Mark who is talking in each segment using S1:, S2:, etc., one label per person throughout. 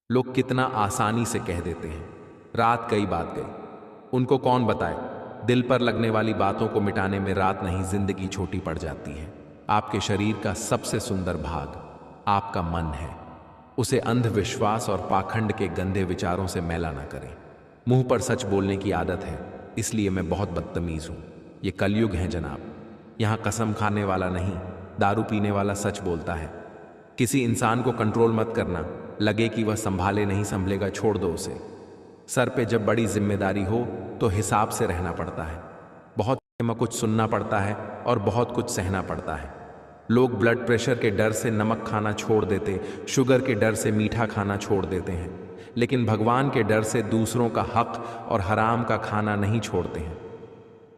S1: लोग कितना आसानी से कह देते हैं, रात गई बात गई। उनको कौन बताए, दिल पर लगने वाली बातों को मिटाने में रात नहीं, जिंदगी छोटी पड़ जाती है। आपके शरीर का सबसे सुंदर भाग आपका मन है। उसे अंधविश्वास और पाखंड के गंदे विचारों से मैला ना करें। मुंह पर सच बोलने की आदत है, इसलिए मैं बहुत बदतमीज हूं। ये कलयुग है जनाब। यहां कसम खाने वाला नहीं, दारू पीने वाला सच बोलता है। किसी इंसान को कंट्रोल मत करना, लगे कि वह संभाले नहीं संभलेगा, छोड़ दो उसे। सर पे जब बड़ी जिम्मेदारी हो तो हिसाब से रहना पड़ता है। बहुत में कुछ सुनना पड़ता है और बहुत कुछ सहना पड़ता है। लोग ब्लड प्रेशर के डर से नमक खाना छोड़ देते, शुगर के डर से मीठा खाना छोड़ देते हैं, लेकिन भगवान के डर से दूसरों का हक और हराम का खाना नहीं छोड़ते हैं।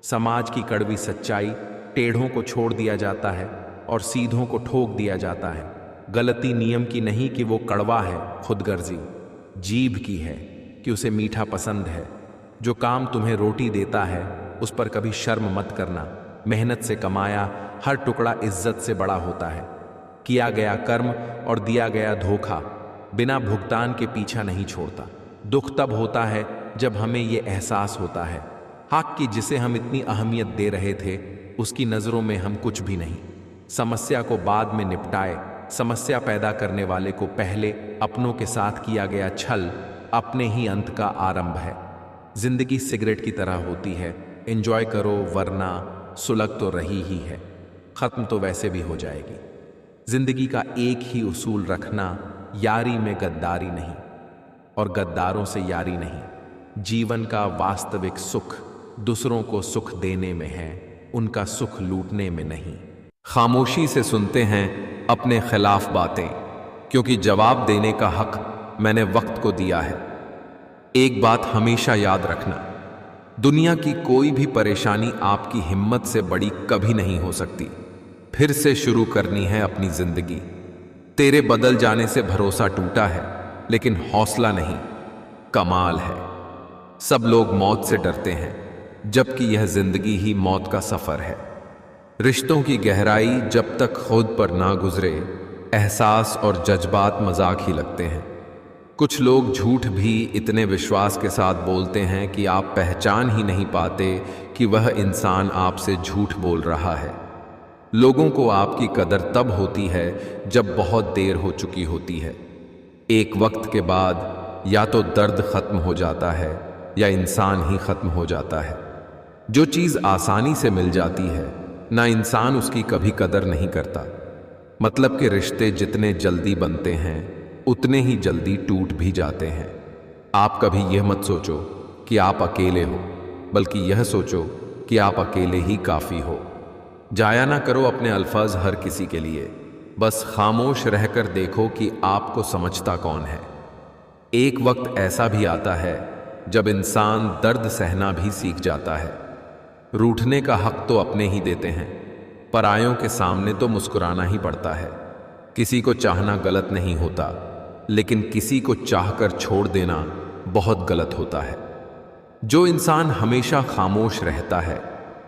S1: समाज की कड़वी सच्चाई, टेढ़ों को छोड़ दिया जाता है और सीधों को ठोक दिया जाता है। गलती नियम की नहीं कि वो कड़वा है, खुदगर्जी जीभ की है कि उसे मीठा पसंद है। जो काम तुम्हें रोटी देता है उस पर कभी शर्म मत करना। मेहनत से कमाया हर टुकड़ा इज्जत से बड़ा होता है। किया गया कर्म और दिया गया धोखा बिना भुगतान के पीछा नहीं छोड़ता। दुख तब होता है जब हमें ये एहसास होता है हक की जिसे हम इतनी अहमियत दे रहे थे उसकी नज़रों में हम कुछ भी नहीं। समस्या को बाद में निपटाए, समस्या पैदा करने वाले को पहले अपनों के साथ किया गया छल अपने ही अंत का आरंभ है। जिंदगी सिगरेट की तरह होती है, एंजॉय करो वरना सुलग तो रही ही है, खत्म तो वैसे भी हो जाएगी। जिंदगी का एक ही उसूल रखना, यारी में गद्दारी नहीं और गद्दारों से यारी नहीं। जीवन का वास्तविक सुख दूसरों को सुख देने में है, उनका सुख लूटने में नहीं। खामोशी से सुनते हैं अपने खिलाफ बातें, क्योंकि जवाब देने का हक मैंने वक्त को दिया है। एक बात हमेशा याद रखना, दुनिया की कोई भी परेशानी आपकी हिम्मत से बड़ी कभी नहीं हो सकती। फिर से शुरू करनी है अपनी जिंदगी। तेरे बदल जाने से भरोसा टूटा है, लेकिन हौसला नहीं, कमाल है। सब लोग मौत से डरते हैं, जबकि यह जिंदगी ही मौत का सफर है। रिश्तों की गहराई जब तक खुद पर ना गुजरे, एहसास और जज्बात मजाक ही लगते हैं। कुछ लोग झूठ भी इतने विश्वास के साथ बोलते हैं कि आप पहचान ही नहीं पाते कि वह इंसान आपसे झूठ बोल रहा है। लोगों को आपकी कदर तब होती है जब बहुत देर हो चुकी होती है। एक वक्त के बाद या तो दर्द खत्म हो जाता है या इंसान ही खत्म हो जाता है। जो चीज़ आसानी से मिल जाती है ना, इंसान उसकी कभी कदर नहीं करता। मतलब कि रिश्ते जितने जल्दी बनते हैं उतने ही जल्दी टूट भी जाते हैं। आप कभी यह मत सोचो कि आप अकेले हो, बल्कि यह सोचो कि आप अकेले ही काफ़ी हो। जाया ना करो अपने अल्फाज हर किसी के लिए, बस खामोश रहकर देखो कि आपको समझता कौन है। एक वक्त ऐसा भी आता है जब इंसान दर्द सहना भी सीख जाता है। रूठने का हक तो अपने ही देते हैं, परायों के सामने तो मुस्कुराना ही पड़ता है। किसी को चाहना गलत नहीं होता, लेकिन किसी को चाहकर छोड़ देना बहुत गलत होता है। जो इंसान हमेशा खामोश रहता है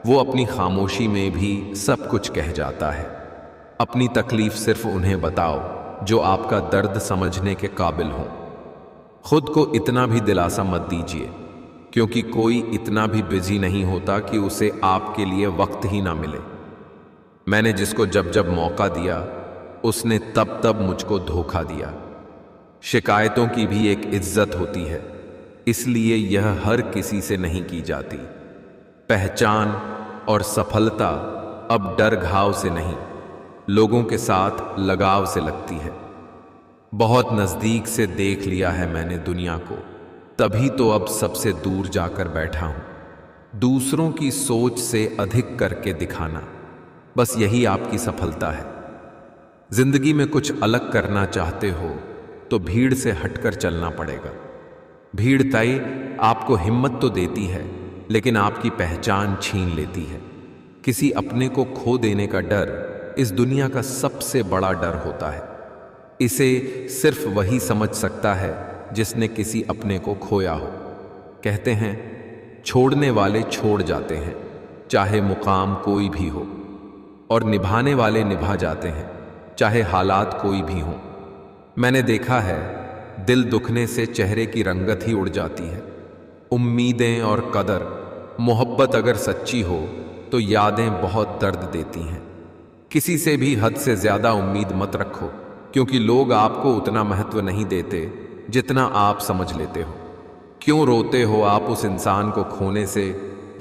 S1: वो अपनी खामोशी में भी सब कुछ कह जाता है। अपनी तकलीफ सिर्फ उन्हें बताओ जो आपका दर्द समझने के काबिल हो। खुद को इतना भी दिलासा मत दीजिए, क्योंकि कोई इतना भी बिजी नहीं होता कि उसे आपके लिए वक्त ही ना मिले। मैंने जिसको जब जब मौका दिया उसने तब तब मुझको धोखा दिया। शिकायतों की भी एक इज्जत होती है, इसलिए यह हर किसी से नहीं की जाती। पहचान और सफलता अब डर घाव से नहीं, लोगों के साथ लगाव से लगती है। बहुत नज़दीक से देख लिया है मैंने दुनिया को, तभी तो अब सबसे दूर जाकर बैठा हूं। दूसरों की सोच से अधिक करके दिखाना, बस यही आपकी सफलता है। जिंदगी में कुछ अलग करना चाहते हो तो भीड़ से हटकर चलना पड़ेगा। भीड़ तय आपको हिम्मत तो देती है, लेकिन आपकी पहचान छीन लेती है। किसी अपने को खो देने का डर इस दुनिया का सबसे बड़ा डर होता है। इसे सिर्फ वही समझ सकता है जिसने किसी अपने को खोया हो। कहते हैं छोड़ने वाले छोड़ जाते हैं, चाहे मुकाम कोई भी हो, और निभाने वाले निभा जाते हैं, चाहे हालात कोई भी हों। मैंने देखा है दिल दुखने से चेहरे की रंगत ही उड़ जाती है। उम्मीदें और कदर, मोहब्बत अगर सच्ची हो तो यादें बहुत दर्द देती हैं। किसी से भी हद से ज्यादा उम्मीद मत रखो, क्योंकि लोग आपको उतना महत्व नहीं देते जितना आप समझ लेते हो। क्यों रोते हो आप उस इंसान को खोने से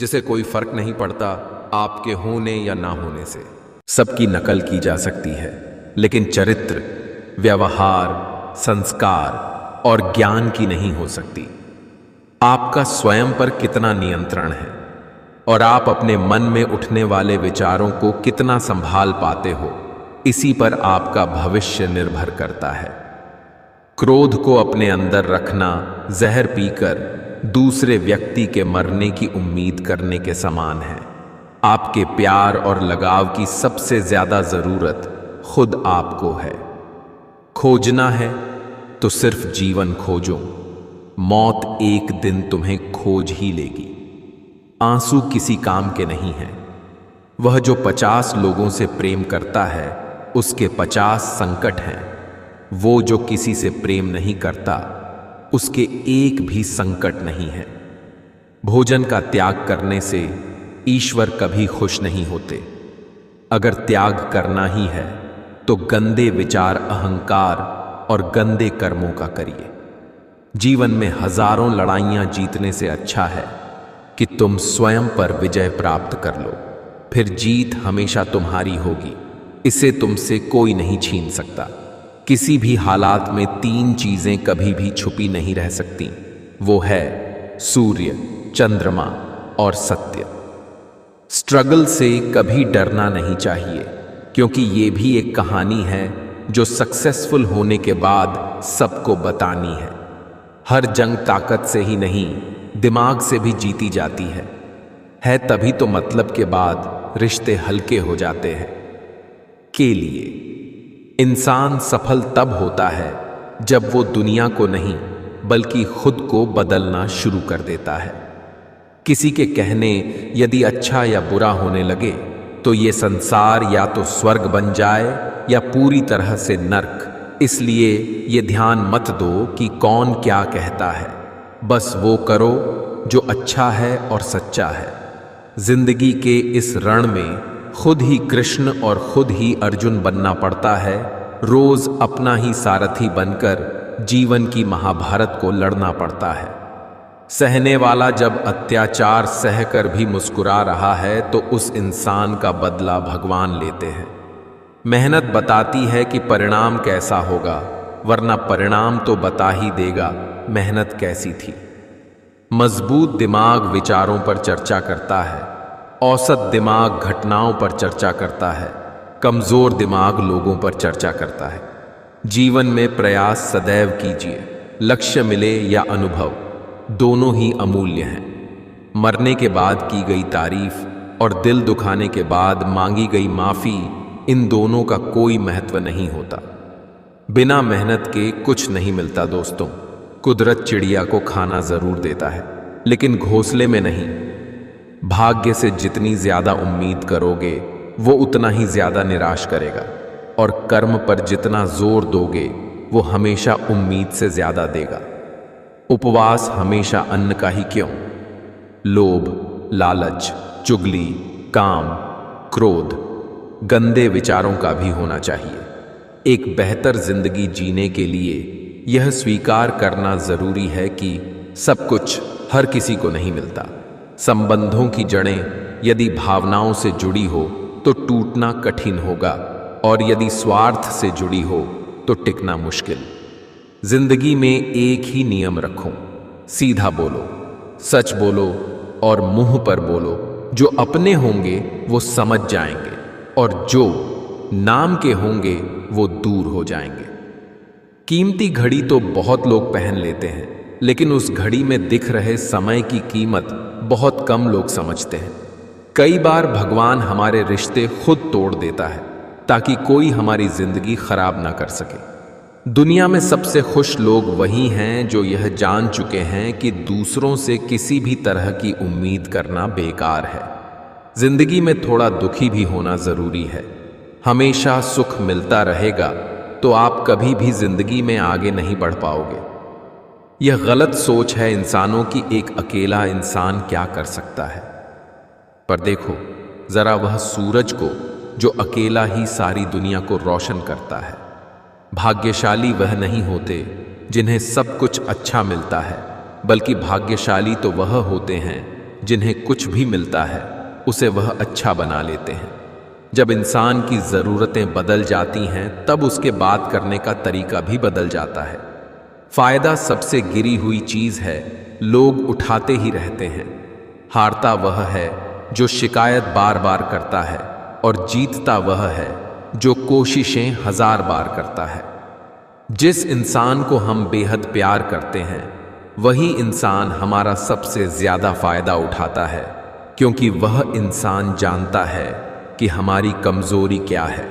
S1: जिसे कोई फर्क नहीं पड़ता आपके होने या ना होने से। सबकी नकल की जा सकती है, लेकिन चरित्र, व्यवहार, संस्कार और ज्ञान की नहीं हो सकती। आपका स्वयं पर कितना नियंत्रण है और आप अपने मन में उठने वाले विचारों को कितना संभाल पाते हो, इसी पर आपका भविष्य निर्भर करता है। क्रोध को अपने अंदर रखना जहर पीकर दूसरे व्यक्ति के मरने की उम्मीद करने के समान है। आपके प्यार और लगाव की सबसे ज्यादा जरूरत खुद आपको है। खोजना है तो सिर्फ जीवन खोजो, मौत एक दिन तुम्हें खोज ही लेगी। आंसू किसी काम के नहीं हैं। वह जो 50 लोगों से प्रेम करता है उसके 50 संकट हैं। वो जो किसी से प्रेम नहीं करता उसके एक भी संकट नहीं है। भोजन का त्याग करने से ईश्वर कभी खुश नहीं होते। अगर त्याग करना ही है तो गंदे विचार, अहंकार और गंदे कर्मों का करिए। जीवन में हजारों लड़ाइयां जीतने से अच्छा है कि तुम स्वयं पर विजय प्राप्त कर लो। फिर जीत हमेशा तुम्हारी होगी, इसे तुमसे कोई नहीं छीन सकता। किसी भी हालात में 3 चीजें कभी भी छुपी नहीं रह सकती, वो है सूर्य, चंद्रमा और सत्य। स्ट्रगल से कभी डरना नहीं चाहिए, क्योंकि ये भी एक कहानी है जो सक्सेसफुल होने के बाद सबको बतानी है। हर जंग ताकत से ही नहीं, दिमाग से भी जीती जाती है तभी तो मतलब के बाद रिश्ते हल्के हो जाते हैं। के लिए इंसान सफल तब होता है जब वो दुनिया को नहीं बल्कि खुद को बदलना शुरू कर देता है। किसी के कहने यदि अच्छा या बुरा होने लगे तो ये संसार या तो स्वर्ग बन जाए या पूरी तरह से नर्क। इसलिए ये ध्यान मत दो कि कौन क्या कहता है, बस वो करो जो अच्छा है और सच्चा है। जिंदगी के इस रण में खुद ही कृष्ण और खुद ही अर्जुन बनना पड़ता है। रोज अपना ही सारथी बनकर जीवन की महाभारत को लड़ना पड़ता है। सहने वाला जब अत्याचार सहकर भी मुस्कुरा रहा है तो उस इंसान का बदला भगवान लेते हैं। मेहनत बताती है कि परिणाम कैसा होगा, वरना परिणाम तो बता ही देगा मेहनत कैसी थी। मजबूत दिमाग विचारों पर चर्चा करता है, औसत दिमाग घटनाओं पर चर्चा करता है, कमजोर दिमाग लोगों पर चर्चा करता है। जीवन में प्रयास सदैव कीजिए, लक्ष्य मिले या अनुभव, दोनों ही अमूल्य हैं। मरने के बाद की गई तारीफ और दिल दुखाने के बाद मांगी गई माफी, इन दोनों का कोई महत्व नहीं होता। बिना मेहनत के कुछ नहीं मिलता दोस्तों। कुदरत चिड़िया को खाना जरूर देता है, लेकिन घोंसले में नहीं। भाग्य से जितनी ज्यादा उम्मीद करोगे वो उतना ही ज्यादा निराश करेगा, और कर्म पर जितना जोर दोगे वो हमेशा उम्मीद से ज्यादा देगा। उपवास हमेशा अन्न का ही क्यों? लोभ, लालच, चुगली, काम, क्रोध, गंदे विचारों का भी होना चाहिए। एक बेहतर जिंदगी जीने के लिए यह स्वीकार करना जरूरी है कि सब कुछ हर किसी को नहीं मिलता। संबंधों की जड़ें यदि भावनाओं से जुड़ी हो तो टूटना कठिन होगा, और यदि स्वार्थ से जुड़ी हो तो टिकना मुश्किल। जिंदगी में एक ही नियम रखो, सीधा बोलो, सच बोलो और मुंह पर बोलो। जो अपने होंगे वो समझ जाएंगे, और जो नाम के होंगे वो दूर हो जाएंगे। कीमती घड़ी तो बहुत लोग पहन लेते हैं, लेकिन उस घड़ी में दिख रहे समय की कीमत बहुत कम लोग समझते हैं। कई बार भगवान हमारे रिश्ते खुद तोड़ देता है ताकि कोई हमारी जिंदगी खराब ना कर सके। दुनिया में सबसे खुश लोग वही हैं जो यह जान चुके हैं कि दूसरों से किसी भी तरह की उम्मीद करना बेकार है। जिंदगी में थोड़ा दुखी भी होना जरूरी है। हमेशा सुख मिलता रहेगा तो आप कभी भी जिंदगी में आगे नहीं बढ़ पाओगे। यह गलत सोच है इंसानों की, एक अकेला इंसान क्या कर सकता है। पर देखो जरा वह सूरज को जो अकेला ही सारी दुनिया को रोशन करता है। भाग्यशाली वह नहीं होते जिन्हें सब कुछ अच्छा मिलता है, बल्कि भाग्यशाली तो वह होते हैं जिन्हें कुछ भी मिलता है उसे वह अच्छा बना लेते हैं। जब इंसान की ज़रूरतें बदल जाती हैं तब उसके बात करने का तरीका भी बदल जाता है। फायदा सबसे गिरी हुई चीज़ है, लोग उठाते ही रहते हैं। हारता वह है जो शिकायत बार बार करता है और जीतता वह है जो कोशिशें 1000 बार करता है। जिस इंसान को हम बेहद प्यार करते हैं वही इंसान हमारा सबसे ज्यादा फायदा उठाता है, क्योंकि वह इंसान जानता है कि हमारी कमजोरी क्या है।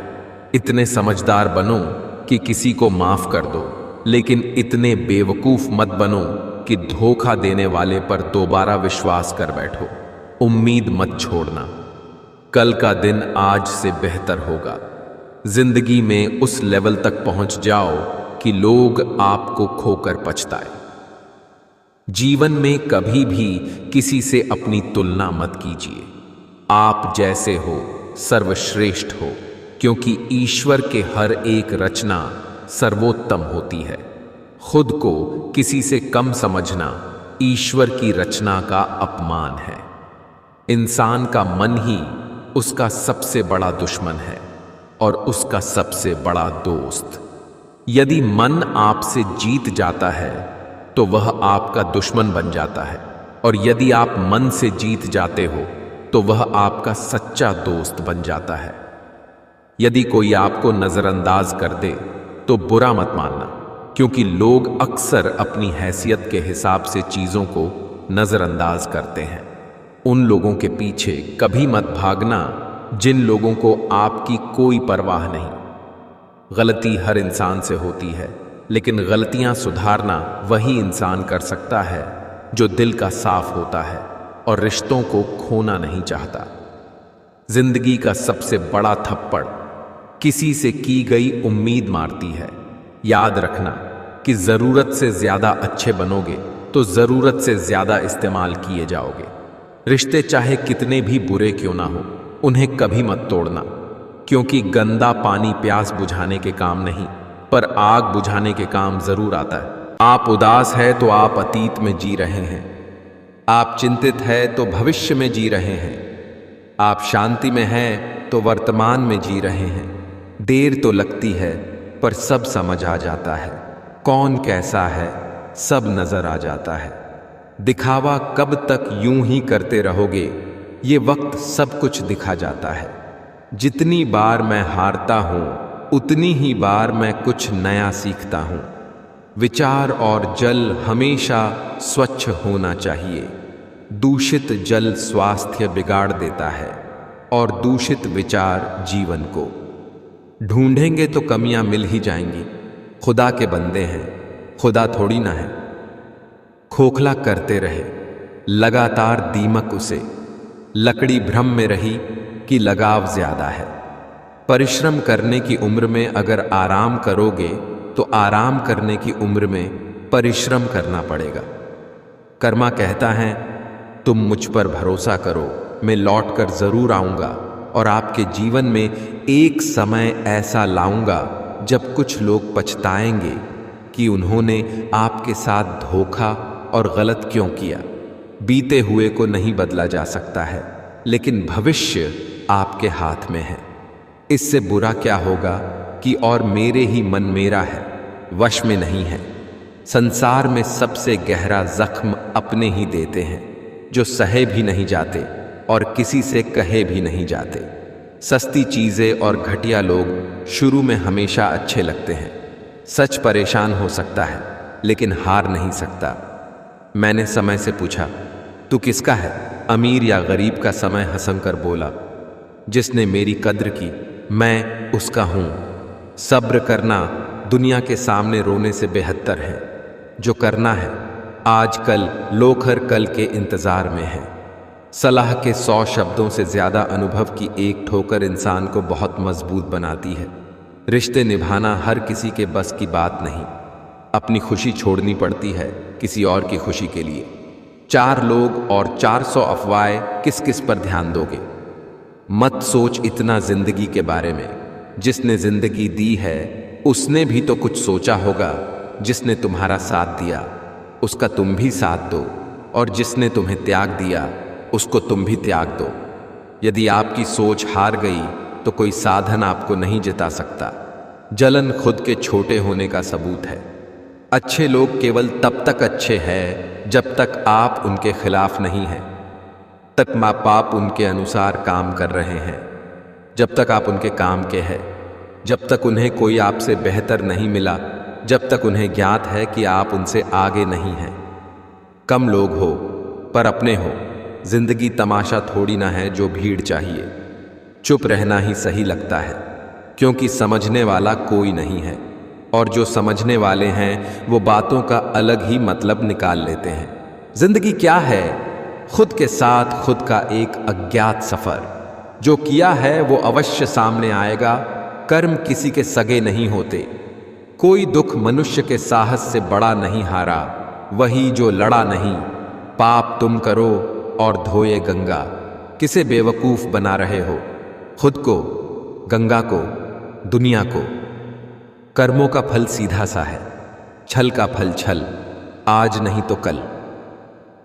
S1: इतने समझदार बनो कि किसी को माफ कर दो, लेकिन इतने बेवकूफ मत बनो कि धोखा देने वाले पर दोबारा विश्वास कर बैठो। उम्मीद मत छोड़ना, कल का दिन आज से बेहतर होगा। जिंदगी में उस लेवल तक पहुंच जाओ कि लोग आपको खोकर पछताए। जीवन में कभी भी किसी से अपनी तुलना मत कीजिए। आप जैसे हो सर्वश्रेष्ठ हो, क्योंकि ईश्वर के हर एक रचना सर्वोत्तम होती है। खुद को किसी से कम समझना ईश्वर की रचना का अपमान है। इंसान का मन ही उसका सबसे बड़ा दुश्मन है और उसका सबसे बड़ा दोस्त। यदि मन आपसे जीत जाता है तो वह आपका दुश्मन बन जाता है, और यदि आप मन से जीत जाते हो तो वह आपका सच्चा दोस्त बन जाता है। यदि कोई आपको नजरअंदाज कर दे तो बुरा मत मानना, क्योंकि लोग अक्सर अपनी हैसियत के हिसाब से चीजों को नजरअंदाज करते हैं। उन लोगों के पीछे कभी मत भागना जिन लोगों को आपकी कोई परवाह नहीं। गलती हर इंसान से होती है, लेकिन गलतियां सुधारना वही इंसान कर सकता है जो दिल का साफ होता है और रिश्तों को खोना नहीं चाहता। जिंदगी का सबसे बड़ा थप्पड़ किसी से की गई उम्मीद मारती है। याद रखना कि जरूरत से ज्यादा अच्छे बनोगे तो जरूरत से ज्यादा इस्तेमाल किए जाओगे। रिश्ते चाहे कितने भी बुरे क्यों ना हो, उन्हें कभी मत तोड़ना, क्योंकि गंदा पानी प्यास बुझाने के काम नहीं, पर आग बुझाने के काम जरूर आता है। आप उदास है तो आप अतीत में जी रहे हैं। आप चिंतित है तो भविष्य में जी रहे हैं। आप शांति में हैं तो वर्तमान में जी रहे हैं। देर तो लगती है पर सब समझ आ जाता है। कौन कैसा है सब नजर आ जाता है। दिखावा कब तक यूं ही करते रहोगे, ये वक्त सब कुछ दिखा जाता है। जितनी बार मैं हारता हूं उतनी ही बार मैं कुछ नया सीखता हूं। विचार और जल हमेशा स्वच्छ होना चाहिए। दूषित जल स्वास्थ्य बिगाड़ देता है और दूषित विचार जीवन को। ढूंढेंगे तो कमियां मिल ही जाएंगी। खुदा के बंदे हैं, खुदा थोड़ी ना है। खोखला करते रहे लगातार दीमक उसे। लकड़ी भ्रम में रही कि लगाव ज्यादा है। परिश्रम करने की उम्र में अगर आराम करोगे तो आराम करने की उम्र में परिश्रम करना पड़ेगा। कर्मा कहता है तुम मुझ पर भरोसा करो, मैं लौट कर जरूर आऊंगा और आपके जीवन में एक समय ऐसा लाऊंगा जब कुछ लोग पछताएंगे कि उन्होंने आपके साथ धोखा और गलत क्यों किया। बीते हुए को नहीं बदला जा सकता है, लेकिन भविष्य आपके हाथ में है। इससे बुरा क्या होगा कि और मेरे ही मन मेरा है, वश में नहीं है। संसार में सबसे गहरा जख्म अपने ही देते हैं, जो सहे भी नहीं जाते और किसी से कहे भी नहीं जाते। सस्ती चीजें और घटिया लोग शुरू में हमेशा अच्छे लगते हैं। सच परेशान हो सकता है लेकिन हार नहीं सकता। मैंने समय से पूछा तू किसका है, अमीर या गरीब का? समय हंसकर बोला जिसने मेरी कद्र की मैं उसका हूं। सब्र करना दुनिया के सामने रोने से बेहतर है। जो करना है आजकल लोग हर कल के इंतजार में है। सलाह के 100 शब्दों से ज्यादा अनुभव की एक ठोकर इंसान को बहुत मजबूत बनाती है। रिश्ते निभाना हर किसी के बस की बात नहीं। अपनी खुशी छोड़नी पड़ती है किसी और की खुशी के लिए। 4 लोग और 400 अफवाहें, किस किस पर ध्यान दोगे? मत सोच इतना जिंदगी के बारे में। जिसने जिंदगी दी है उसने भी तो कुछ सोचा होगा। जिसने तुम्हारा साथ दिया उसका तुम भी साथ दो, और जिसने तुम्हें त्याग दिया उसको तुम भी त्याग दो। यदि आपकी सोच हार गई तो कोई साधन आपको नहीं जिता सकता। जलन खुद के छोटे होने का सबूत है। अच्छे लोग केवल तब तक अच्छे हैं जब तक आप उनके खिलाफ नहीं हैं, तक माँ बाप उनके अनुसार काम कर रहे हैं, जब तक आप उनके काम के हैं, जब तक उन्हें कोई आपसे बेहतर नहीं मिला, जब तक उन्हें ज्ञात है कि आप उनसे आगे नहीं हैं। कम लोग हो पर अपने हो। जिंदगी तमाशा थोड़ी ना है जो भीड़ चाहिए। चुप रहना ही सही लगता है, क्योंकि समझने वाला कोई नहीं है, और जो समझने वाले हैं वो बातों का अलग ही मतलब निकाल लेते हैं। जिंदगी क्या है? खुद के साथ खुद का एक अज्ञात सफर। जो किया है वो अवश्य सामने आएगा। कर्म किसी के सगे नहीं होते। कोई दुख मनुष्य के साहस से बड़ा नहीं हारा, वही जो लड़ा नहीं। पाप तुम करो और धोए गंगा। किसे बेवकूफ बना रहे हो? खुद को, गंगा को, दुनिया को। कर्मों का फल सीधा सा है, छल का फल छल, आज नहीं तो कल।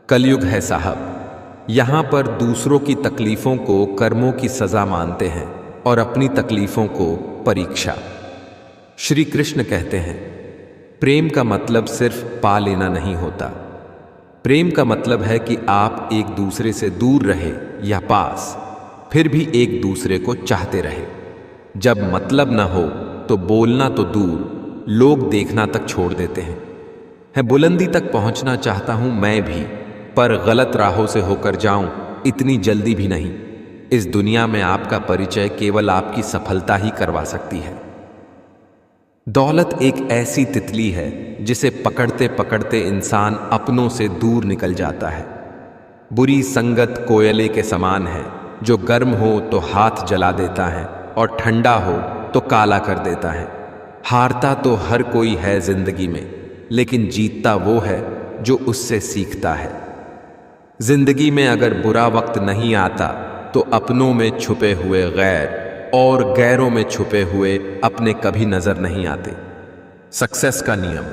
S1: कलयुग है साहब। यहां पर दूसरों की तकलीफों को कर्मों की सजा मानते हैं और अपनी तकलीफों को परीक्षा। श्री कृष्ण कहते हैं, प्रेम का मतलब सिर्फ पा लेना नहीं होता। प्रेम का मतलब है कि आप एक दूसरे से दूर रहे या पास, फिर भी एक दूसरे को चाहते रहे। जब मतलब ना हो तो बोलना तो दूर, लोग देखना तक छोड़ देते हैं। बुलंदी तक पहुंचना चाहता हूं मैं भी, पर गलत राहों से होकर जाऊं इतनी जल्दी भी नहीं। इस दुनिया में आपका परिचय केवल आपकी सफलता ही करवा सकती है। दौलत एक ऐसी तितली है जिसे पकड़ते पकड़ते इंसान अपनों से दूर निकल जाता है। बुरी संगत कोयले के समान है, जो गर्म हो तो हाथ जला देता है और ठंडा हो तो काला कर देता है। हारता तो हर कोई है जिंदगी में, लेकिन जीतता वो है जो उससे सीखता है। जिंदगी में अगर बुरा वक्त नहीं आता तो अपनों में छुपे हुए गैर और गैरों में छुपे हुए अपने कभी नजर नहीं आते। सक्सेस का नियम: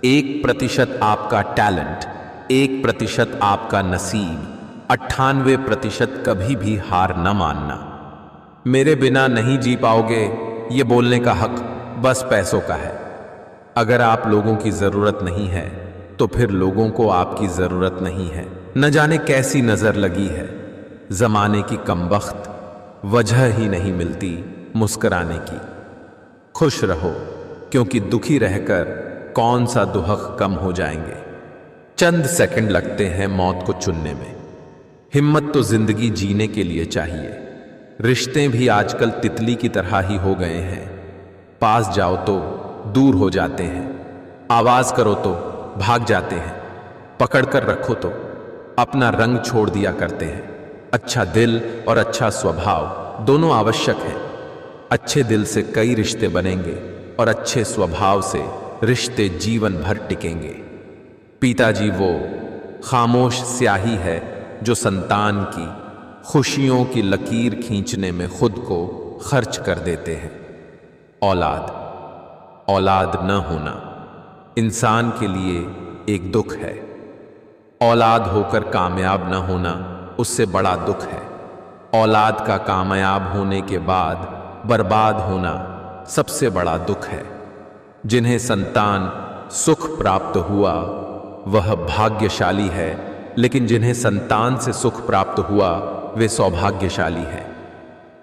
S1: 1% आपका टैलेंट, 1% आपका नसीब, 98% कभी भी हार न मानना। मेरे बिना नहीं जी पाओगे, ये बोलने का हक बस पैसों का है। अगर आप लोगों की जरूरत नहीं है तो फिर लोगों को आपकी जरूरत नहीं है। न जाने कैसी नजर लगी है जमाने की कमबख्त, वजह ही नहीं मिलती मुस्कुराने की। खुश रहो, क्योंकि दुखी रहकर कौन सा दुहक कम हो जाएंगे। चंद सेकंड लगते हैं मौत को चुनने में। हिम्मत तो जिंदगी जीने के लिए चाहिए। रिश्ते भी आजकल तितली की तरह ही हो गए हैं। पास जाओ तो दूर हो जाते हैं, आवाज करो तो भाग जाते हैं, पकड़ कर रखो तो अपना रंग छोड़ दिया करते हैं। अच्छा दिल और अच्छा स्वभाव दोनों आवश्यक है। अच्छे दिल से कई रिश्ते बनेंगे और अच्छे स्वभाव से रिश्ते जीवन भर टिकेंगे। पिताजी वो खामोश स्याही है जो संतान की खुशियों की लकीर खींचने में खुद को खर्च कर देते हैं। औलाद न होना इंसान के लिए एक दुख है। औलाद होकर कामयाब न होना उससे बड़ा दुख है। औलाद का कामयाब होने के बाद बर्बाद होना सबसे बड़ा दुख है। जिन्हें संतान सुख प्राप्त हुआ वह भाग्यशाली है, लेकिन जिन्हें संतान से सुख प्राप्त हुआ वे सौभाग्यशाली है।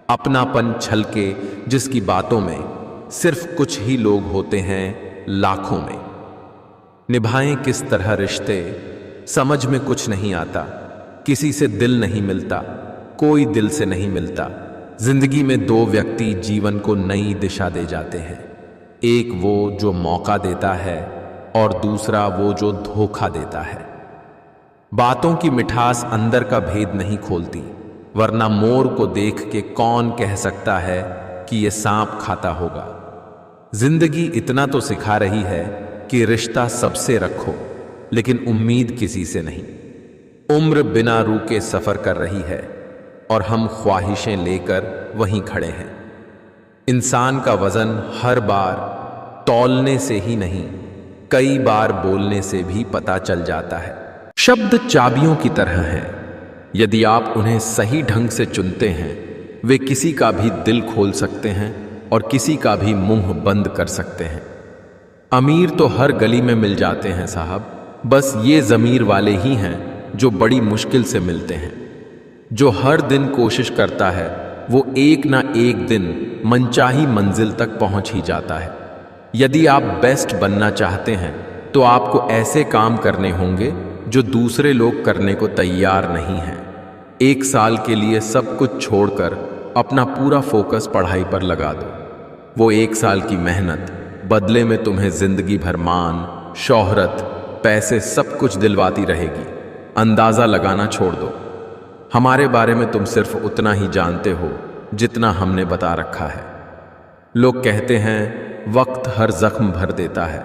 S1: अपनापन छलके जिसकी बातों में सिर्फ कुछ ही लोग होते हैं लाखों में। निभाएं किस तरह रिश्ते समझ में कुछ नहीं आता। किसी से दिल नहीं मिलता, कोई दिल से नहीं मिलता। जिंदगी में 2 व्यक्ति जीवन को नई दिशा दे जाते हैं। एक वो जो मौका देता है और दूसरा वो जो धोखा देता है। बातों की मिठास अंदर का भेद नहीं खोलती, वरना मोर को देख के कौन कह सकता है कि ये सांप खाता होगा। जिंदगी इतना तो सिखा रही है कि रिश्ता सबसे रखो, लेकिन उम्मीद किसी से नहीं। उम्र बिना रुके सफर कर रही है और हम ख्वाहिशें लेकर वहीं खड़े हैं। इंसान का वजन हर बार तौलने से ही नहीं, कई बार बोलने से भी पता चल जाता है। शब्द चाबियों की तरह हैं, यदि आप उन्हें सही ढंग से चुनते हैं, वे किसी का भी दिल खोल सकते हैं और किसी का भी मुंह बंद कर सकते हैं। अमीर तो हर गली में मिल जाते हैं साहब, बस ये ज़मीर वाले ही हैं जो बड़ी मुश्किल से मिलते हैं। जो हर दिन कोशिश करता है वो एक ना एक दिन मनचाही मंजिल तक पहुंच ही जाता है। यदि आप बेस्ट बनना चाहते हैं तो आपको ऐसे काम करने होंगे जो दूसरे लोग करने को तैयार नहीं हैं। 1 साल के लिए सब कुछ छोड़कर अपना पूरा फोकस पढ़ाई पर लगा दो। वो 1 साल की मेहनत बदले में तुम्हें जिंदगी भर मान, शोहरत, पैसे सब कुछ दिलवाती रहेगी। अंदाजा लगाना छोड़ दो। हमारे बारे में तुम सिर्फ उतना ही जानते हो जितना हमने बता रखा है। लोग कहते हैं वक्त हर जख्म भर देता है,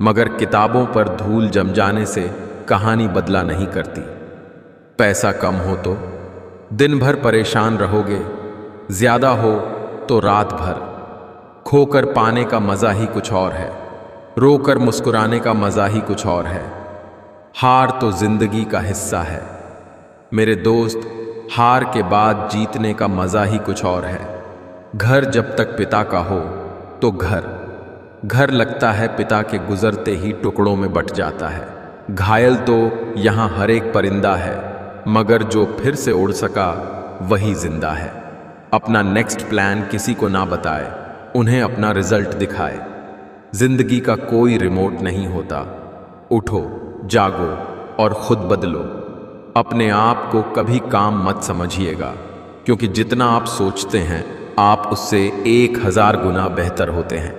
S1: मगर किताबों पर धूल जम जाने से कहानी बदला नहीं करती। पैसा कम हो तो दिन भर परेशान रहोगे, ज्यादा हो तो रात भर। खोकर पाने का मजा ही कुछ और है, रोकर मुस्कुराने का मजा ही कुछ और है। हार तो जिंदगी का हिस्सा है मेरे दोस्त, हार के बाद जीतने का मजा ही कुछ और है। घर जब तक पिता का हो तो घर लगता है पिता के गुजरते ही टुकड़ों में बट जाता है। घायल तो यहाँ हर एक परिंदा है, मगर जो फिर से उड़ सका वही जिंदा है। अपना नेक्स्ट प्लान किसी को ना बताए, उन्हें अपना रिजल्ट दिखाए। जिंदगी का कोई रिमोट नहीं होता। उठो, जागो और खुद बदलो। अपने आप को कभी काम मत समझिएगा, क्योंकि जितना आप सोचते हैं आप उससे 1000 गुना बेहतर होते हैं।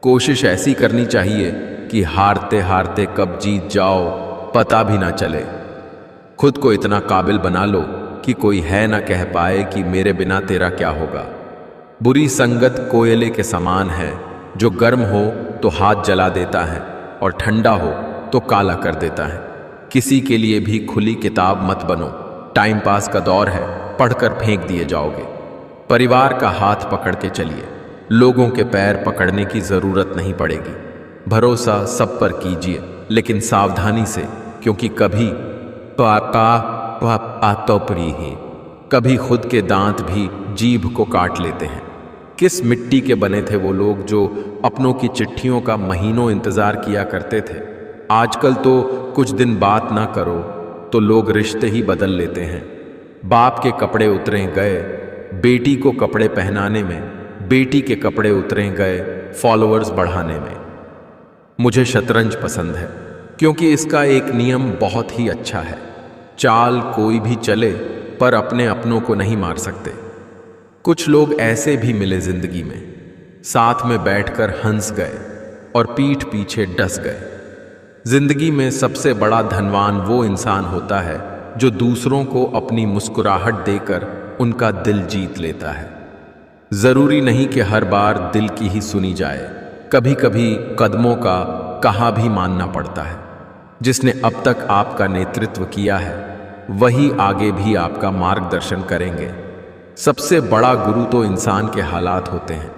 S1: कोशिश ऐसी करनी चाहिए कि हारते हारते कब जीत जाओ पता भी ना चले। खुद को इतना काबिल बना लो कि कोई है ना कह पाए कि मेरे बिना तेरा क्या होगा। बुरी संगत कोयले के समान है, जो गर्म हो तो हाथ जला देता है और ठंडा हो तो काला कर देता है। किसी के लिए भी खुली किताब मत बनो। टाइम पास का दौर है, पढ़कर फेंक दिए जाओगे। परिवार का हाथ पकड़ के चलिए, लोगों के पैर पकड़ने की जरूरत नहीं पड़ेगी। भरोसा सब पर कीजिए, लेकिन सावधानी से, क्योंकि कभी कभी खुद के दांत भी जीभ को काट लेते हैं। किस मिट्टी के बने थे वो लोग जो अपनों की चिट्ठियों का महीनों इंतजार किया करते थे। आजकल तो कुछ दिन बात ना करो तो लोग रिश्ते ही बदल लेते हैं। बाप के कपड़े उतरे गए बेटी को कपड़े पहनाने में, बेटी के कपड़े उतरे गए फॉलोअर्स बढ़ाने में। मुझे शतरंज पसंद है क्योंकि इसका एक नियम बहुत ही अच्छा है। चाल कोई भी चले पर अपने अपनों को नहीं मार सकते। कुछ लोग ऐसे भी मिले जिंदगी में, साथ में बैठकर हंस गए और पीठ पीछे डस गए। जिंदगी में सबसे बड़ा धनवान वो इंसान होता है जो दूसरों को अपनी मुस्कुराहट देकर उनका दिल जीत लेता है। जरूरी नहीं कि हर बार दिल की ही सुनी जाए, कभी कभी कदमों का कहा भी मानना पड़ता है। जिसने अब तक आपका नेतृत्व किया है वही आगे भी आपका मार्गदर्शन करेंगे। सबसे बड़ा गुरु तो इंसान के हालात होते हैं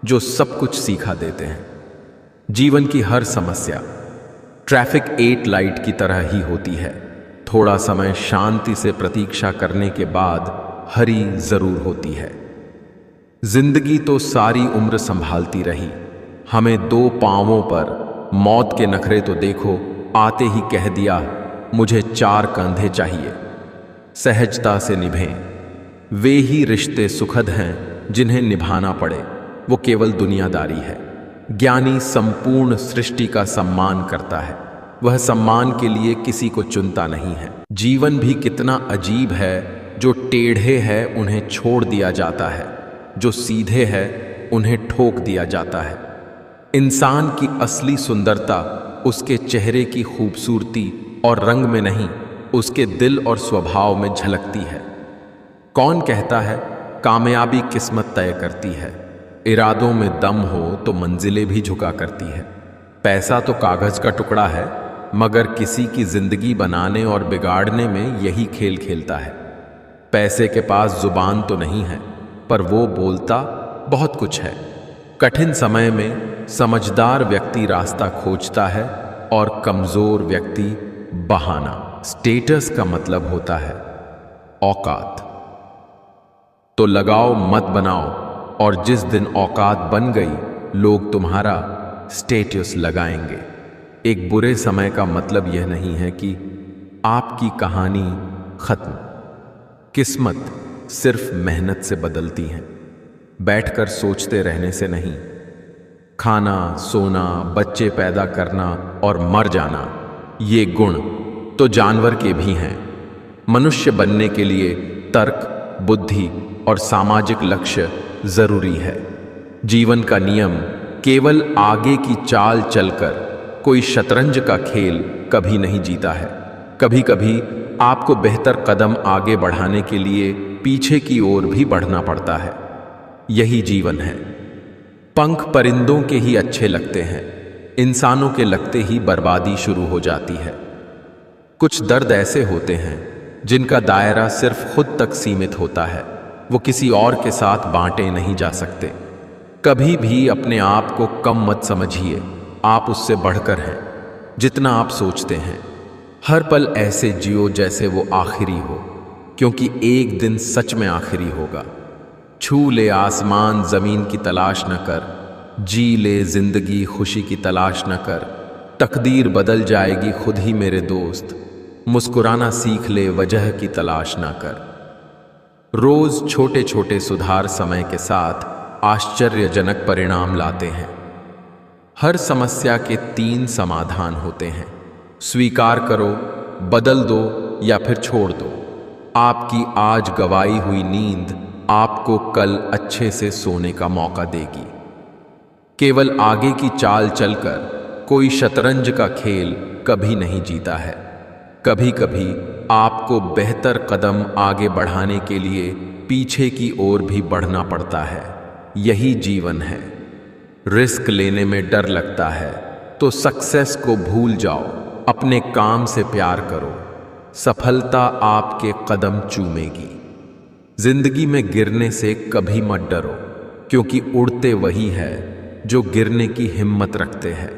S1: जो सब कुछ सिखा देते हैं। जीवन की हर समस्या ट्रैफिक 8 लाइट की तरह ही होती है। थोड़ा समय शांति से प्रतीक्षा करने के बाद हरी जरूर होती है। जिंदगी तो सारी उम्र संभालती रही, हमें 2 पांवों पर मौत के नखरे तो देखो, आते ही कह दिया मुझे 4 कंधे चाहिए। सहजता से निभें, वे ही रिश्ते सुखद हैं जिन्हें निभाना पड़े, वो केवल दुनियादारी है। ज्ञानी संपूर्ण सृष्टि का सम्मान करता है, वह सम्मान के लिए किसी को चुनता नहीं है। जीवन भी कितना अजीब है, जो टेढ़े हैं उन्हें छोड़ दिया जाता है, जो सीधे हैं उन्हें ठोक दिया जाता है। इंसान की असली सुंदरता उसके चेहरे की खूबसूरती और रंग में नहीं, उसके दिल और स्वभाव में झलकती है। कौन कहता है कामयाबी किस्मत तय करती है? इरादों में दम हो तो मंजिलें भी झुका करती है। पैसा तो कागज का टुकड़ा है, मगर किसी की जिंदगी बनाने और बिगाड़ने में यही खेल खेलता है। पैसे के पास जुबान तो नहीं है, पर वो बोलता बहुत कुछ है। कठिन समय में समझदार व्यक्ति रास्ता खोजता है और कमजोर व्यक्ति बहाना। स्टेटस का मतलब होता है औकात। तो लगाओ मत बनाओ, और जिस दिन औकात बन गई लोग तुम्हारा स्टेटस लगाएंगे। एक बुरे समय का मतलब यह नहीं है कि आपकी कहानी खत्म। किस्मत सिर्फ मेहनत से बदलती है, बैठकर सोचते रहने से नहीं। खाना, सोना, बच्चे पैदा करना और मर जाना, ये गुण तो जानवर के भी हैं। मनुष्य बनने के लिए तर्क, बुद्धि और सामाजिक लक्ष्य जरूरी है। जीवन का नियम केवल आगे की चाल चलकर कोई शतरंज का खेल कभी नहीं जीता है। कभी कभी आपको बेहतर कदम आगे बढ़ाने के लिए पीछे की ओर भी बढ़ना पड़ता है। यही जीवन है। पंख परिंदों के ही अच्छे लगते हैं, इंसानों के लगते ही बर्बादी शुरू हो जाती है। कुछ दर्द ऐसे होते हैं जिनका दायरा सिर्फ खुद तक सीमित होता है, वो किसी और के साथ बांटे नहीं जा सकते। कभी भी अपने आप को कम मत समझिए, आप उससे बढ़कर हैं जितना आप सोचते हैं। हर पल ऐसे जियो जैसे वो आखिरी हो, क्योंकि एक दिन सच में आखिरी होगा। छू ले आसमान जमीन की तलाश न कर, जी ले जिंदगी खुशी की तलाश न कर। तकदीर बदल जाएगी खुद ही मेरे दोस्त, मुस्कुराना सीख ले वजह की तलाश न कर। रोज छोटे छोटे सुधार समय के साथ आश्चर्यजनक परिणाम लाते हैं। हर समस्या के 3 समाधान होते हैं। स्वीकार करो, बदल दो या फिर छोड़ दो। आपकी आज गवाई हुई नींद आपको कल अच्छे से सोने का मौका देगी। केवल आगे की चाल चलकर कोई शतरंज का खेल कभी नहीं जीता है। कभी कभी आपको बेहतर कदम आगे बढ़ाने के लिए पीछे की ओर भी बढ़ना पड़ता है। यही जीवन है। रिस्क लेने में डर लगता है तो सक्सेस को भूल जाओ, अपने काम से प्यार करो, सफलता आपके कदम चूमेगी। जिंदगी में गिरने से कभी मत डरो, क्योंकि उड़ते वही है जो गिरने की हिम्मत रखते हैं।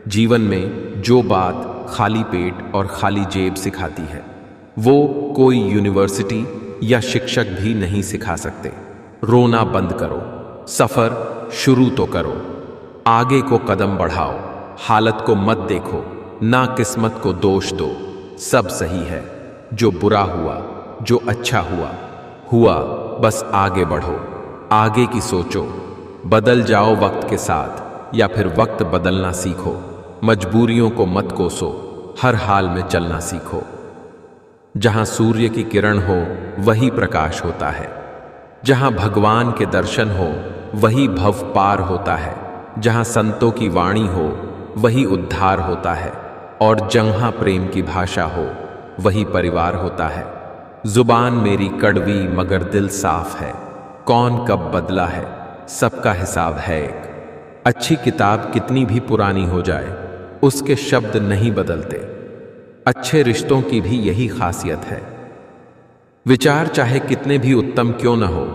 S1: जीवन में जो बात खाली पेट और खाली जेब सिखाती है, वो कोई यूनिवर्सिटी या शिक्षक भी नहीं सिखा सकते। रोना बंद करो, सफर शुरू तो करो, आगे को कदम बढ़ाओ। हालत को मत देखो, ना किस्मत को दोष दो। सब सही है, जो बुरा हुआ, जो अच्छा हुआ हुआ, बस आगे बढ़ो। आगे की सोचो, बदल जाओ वक्त के साथ, या फिर वक्त बदलना सीखो। मजबूरियों को मत कोसो, हर हाल में चलना सीखो। जहां सूर्य की किरण हो वही प्रकाश होता है, जहां भगवान के दर्शन हो वही भव पार होता है, जहां संतों की वाणी हो वही उद्धार होता है, और जहां प्रेम की भाषा हो वही परिवार होता है। जुबान मेरी कड़वी मगर दिल साफ है, कौन कब बदला है सबका हिसाब है एक। अच्छी किताब कितनी भी पुरानी हो जाए, उसके शब्द नहीं बदलते। अच्छे रिश्तों की भी यही खासियत है। विचार चाहे कितने भी उत्तम क्यों न हो,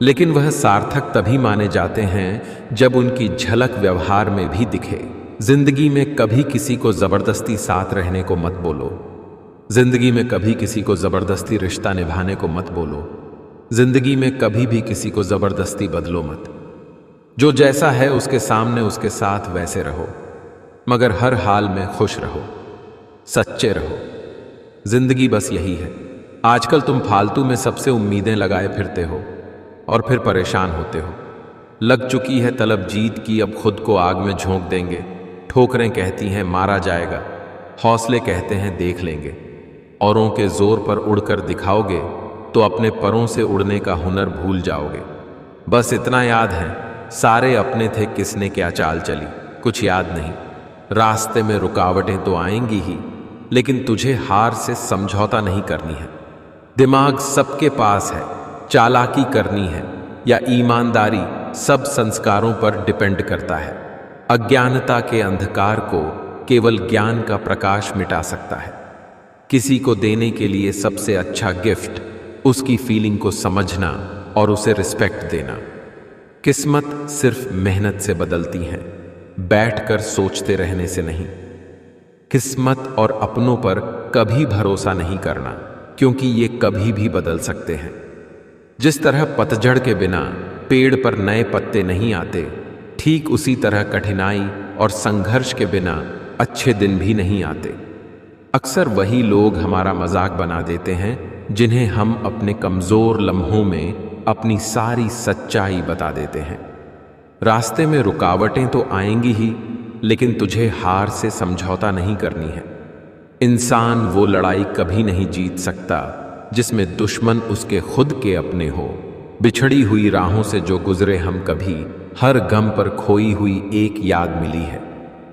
S1: लेकिन वह सार्थक तभी माने जाते हैं जब उनकी झलक व्यवहार में भी दिखे। जिंदगी में कभी किसी को जबरदस्ती साथ रहने को मत बोलो। जिंदगी में कभी किसी को जबरदस्ती रिश्ता निभाने को मत बोलो। जिंदगी में कभी भी किसी को जबरदस्ती बदलो मत। जो जैसा है उसके सामने उसके साथ वैसे रहो, मगर हर हाल में खुश रहो, सच्चे रहो। जिंदगी बस यही है। आजकल तुम फालतू में सबसे उम्मीदें लगाए फिरते हो और फिर परेशान होते हो। लग चुकी है तलब जीत की, अब खुद को आग में झोंक देंगे। ठोकरें कहती हैं मारा जाएगा, हौसले कहते हैं देख लेंगे। औरों के जोर पर उड़कर दिखाओगे तो अपने परों से उड़ने का हुनर भूल जाओगे। बस इतना याद है, सारे अपने थे किसने क्या चाल चली, कुछ याद नहीं। रास्ते में रुकावटें तो आएंगी ही, लेकिन तुझे हार से समझौता नहीं करनी है। दिमाग सबके पास है, चालाकी करनी है या ईमानदारी सब संस्कारों पर डिपेंड करता है। अज्ञानता के अंधकार को केवल ज्ञान का प्रकाश मिटा सकता है। किसी को देने के लिए सबसे अच्छा गिफ्ट उसकी फीलिंग को समझना और उसे रिस्पेक्ट देना। किस्मत सिर्फ मेहनत से बदलती है, बैठकर सोचते रहने से नहीं। किस्मत और अपनों पर कभी भरोसा नहीं करना, क्योंकि ये कभी भी बदल सकते हैं। जिस तरह पतझड़ के बिना पेड़ पर नए पत्ते नहीं आते, ठीक उसी तरह कठिनाई और संघर्ष के बिना अच्छे दिन भी नहीं आते। अक्सर वही लोग हमारा मजाक बना देते हैं जिन्हें हम अपने कमजोर लम्हों में अपनी सारी सच्चाई बता देते हैं। रास्ते में रुकावटें तो आएंगी ही, लेकिन तुझे हार से समझौता नहीं करनी है। इंसान वो लड़ाई कभी नहीं जीत सकता जिसमें दुश्मन उसके खुद के अपने हो। बिछड़ी हुई राहों से जो गुजरे हम कभी, हर गम पर खोई हुई एक याद मिली है।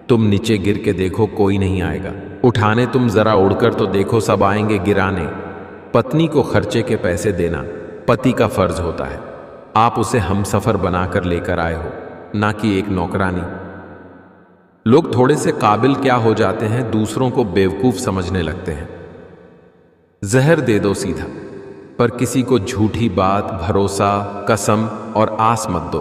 S1: तुम नीचे गिर के देखो, कोई नहीं आएगा उठाने, तुम जरा उड़कर तो देखो, सब आएंगे गिराने। पत्नी को खर्चे के पैसे देना पति का फर्ज होता है। आप उसे हमसफर बनाकर लेकर आए हो, ना कि एक नौकरानी। लोग थोड़े से काबिल क्या हो जाते हैं, दूसरों को बेवकूफ समझने लगते हैं। जहर दे दो सीधा, पर किसी को झूठी बात, भरोसा, कसम और आस मत दो।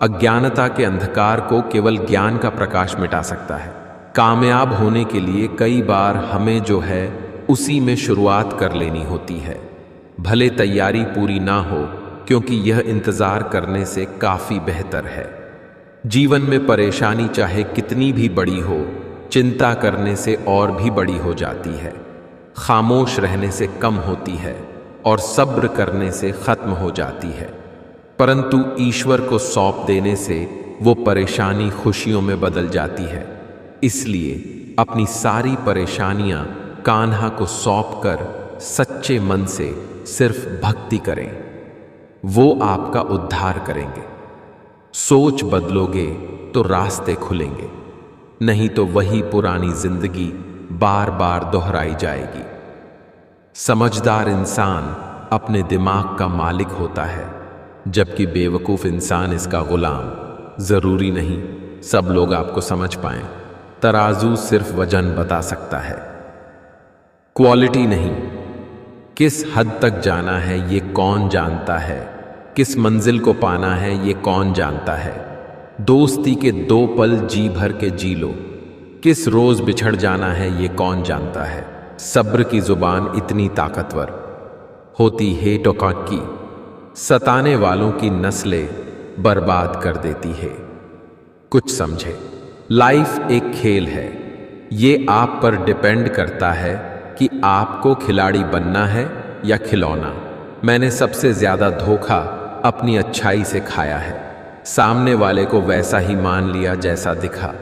S1: अज्ञानता के अंधकार को केवल ज्ञान का प्रकाश मिटा सकता है। कामयाब होने के लिए कई बार हमें जो है उसी में शुरुआत कर लेनी होती है, भले तैयारी पूरी ना हो, क्योंकि यह इंतजार करने से काफी बेहतर है। जीवन में परेशानी चाहे कितनी भी बड़ी हो, चिंता करने से और भी बड़ी हो जाती है। खामोश रहने से कम होती है और सब्र करने से खत्म हो जाती है। परंतु ईश्वर को सौंप देने से वो परेशानी खुशियों में बदल जाती है। इसलिए अपनी सारी परेशानियां कान्हा को सौंपकर सच्चे मन से सिर्फ भक्ति करें, वो आपका उद्धार करेंगे। सोच बदलोगे तो रास्ते खुलेंगे, नहीं तो वही पुरानी जिंदगी बार बार दोहराई जाएगी। समझदार इंसान अपने दिमाग का मालिक होता है, जबकि बेवकूफ इंसान इसका गुलाम। जरूरी नहीं सब लोग आपको समझ पाएं। तराजू सिर्फ वजन बता सकता है, क्वालिटी नहीं। किस हद तक जाना है ये कौन जानता है, किस मंजिल को पाना है ये कौन जानता है। दोस्ती के 2 पल जी भर के जी लो, किस रोज बिछड़ जाना है ये कौन जानता है। सब्र की जुबान इतनी ताकतवर होती है टोका की, सताने वालों की नस्लें बर्बाद कर देती है। कुछ समझे, लाइफ एक खेल है, ये आप पर डिपेंड करता है कि आपको खिलाड़ी बनना है या खिलौना। मैंने सबसे ज्यादा धोखा अपनी अच्छाई से खाया है। सामने वाले को वैसा ही मान लिया जैसा दिखा,